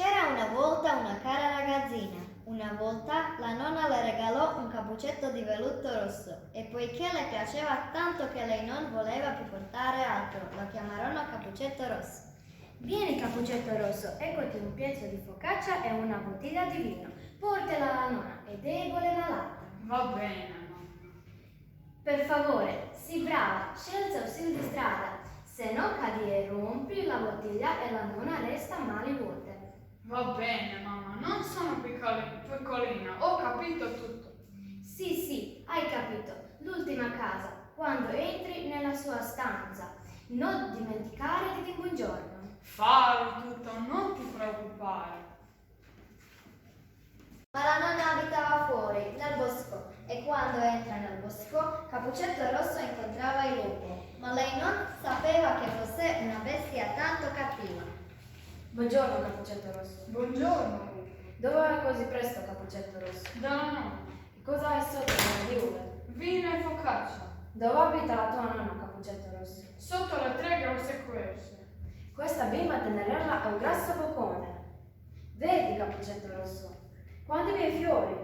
C'era una volta una cara ragazzina. Una volta la nonna le regalò un cappuccetto di velluto rosso e poiché le piaceva tanto che lei non voleva più portare altro, lo chiamarono Cappuccetto Rosso. Vieni Cappuccetto Rosso, eccoti un pezzo di focaccia e una bottiglia di vino. Portala alla nonna, è debole e malata. Va bene, nonna. Per favore, sii brava, scelza un sil di strada. Se no cadi e rompi la bottiglia e la nonna resta a mani vuote. Va bene, mamma, non sono piccolina, ho capito tutto. Sì, hai capito. L'ultima casa, quando entri nella sua stanza. Non dimenticare di dire buongiorno. Fai tutto, non ti preoccupare. Ma la nonna abitava fuori, nel bosco, e quando entra nel bosco, Cappuccetto Rosso incontrava il lupo, ma lei non sapeva che fosse una bestia tanto cattiva. Buongiorno Cappuccetto Rosso. Buongiorno. Dove vai così presto Cappuccetto Rosso? Dalla nonna. Che cosa hai sotto nelle diule? Vino e focaccia. Dove abita la tua nonna Cappuccetto Rosso? Sotto le 3 grosse querce. Questa bimba tenerella è un grasso boccone. Vedi Cappuccetto Rosso? Quando i miei fiori,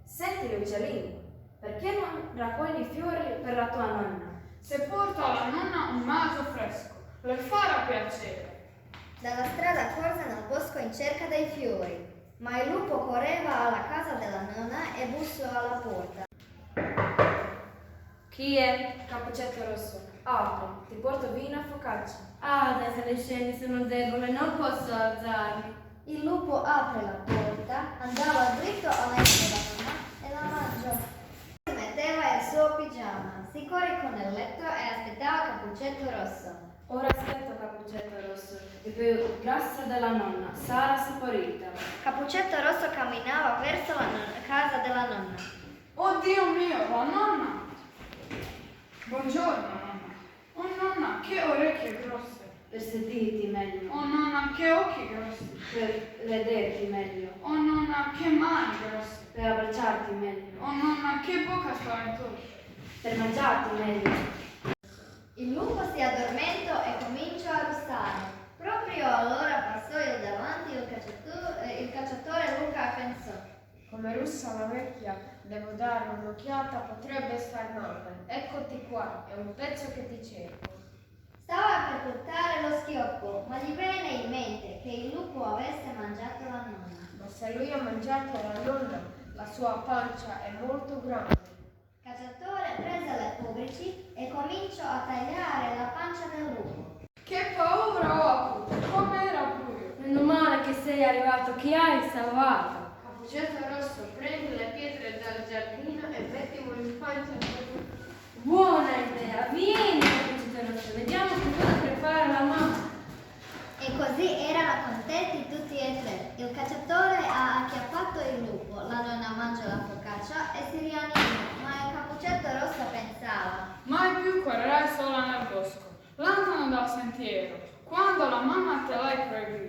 senti gli uccellini. Perché non raccogli i fiori per la tua nonna? Se porta alla nonna un naso fresco, le farà piacere. Dalla strada corse nel bosco in cerca dei fiori, ma il lupo correva alla casa della nonna e bussò alla porta. Chi è? Cappuccetto Rosso. Apri, ti porto vino e focaccia. Ah, dai, se le scendi sono debole, non posso alzarmi. Il lupo apre la porta, andava dritto all'entrata della nonna e la mangiò. Si metteva il suo pigiama, si coricò nel letto e aspettava Cappuccetto Rosso. Ora aspetta Cappuccetto Rosso, il più grasso della nonna, sarà saporita. Cappuccetto Rosso camminava verso la casa della nonna. Oh Dio mio, la nonna! Buongiorno, nonna. Oh nonna, che orecchie grosse. Per sedirti meglio, Oh nonna, che occhi grossi. per vederti meglio, Oh nonna, che mani grosse. per abbracciarti meglio, Oh nonna, che bocca spaventosa. per mangiarti meglio. Il lupo si addormentò e cominciò a russare. Proprio allora passò il davanti il cacciatore Luca e pensò: Come russa la vecchia, devo dare un'occhiata, potrebbe star male. Eccoti qua, è un pezzo che ti cerco. Stava per buttare lo schioppo, ma gli venne in mente che il lupo avesse mangiato la nonna. Ma se lui ha mangiato la nonna, la sua pancia è molto grande. Il cacciatore prese le forbici e cominciò a tagliare la pancia del lupo. Che paura ho avuto, com'era buio. Meno male che sei arrivato, chi hai salvato? Cappuccetto Rosso, prendi le pietre dal giardino e mettimo in pancia il lupo. Buona idea, vieni Cappuccetto Rosso, vediamo che cosa prepara la mamma. E così erano contenti tutti e tre. Il cacciatore ha acchiappato il lupo, la nonna mangiò la focaccia e si rianimò, ma il Cappuccetto Rosso pensava: Mai più correrai sola nel bosco. Lontano dal sentiero. Quando la mamma te l'hai proibito.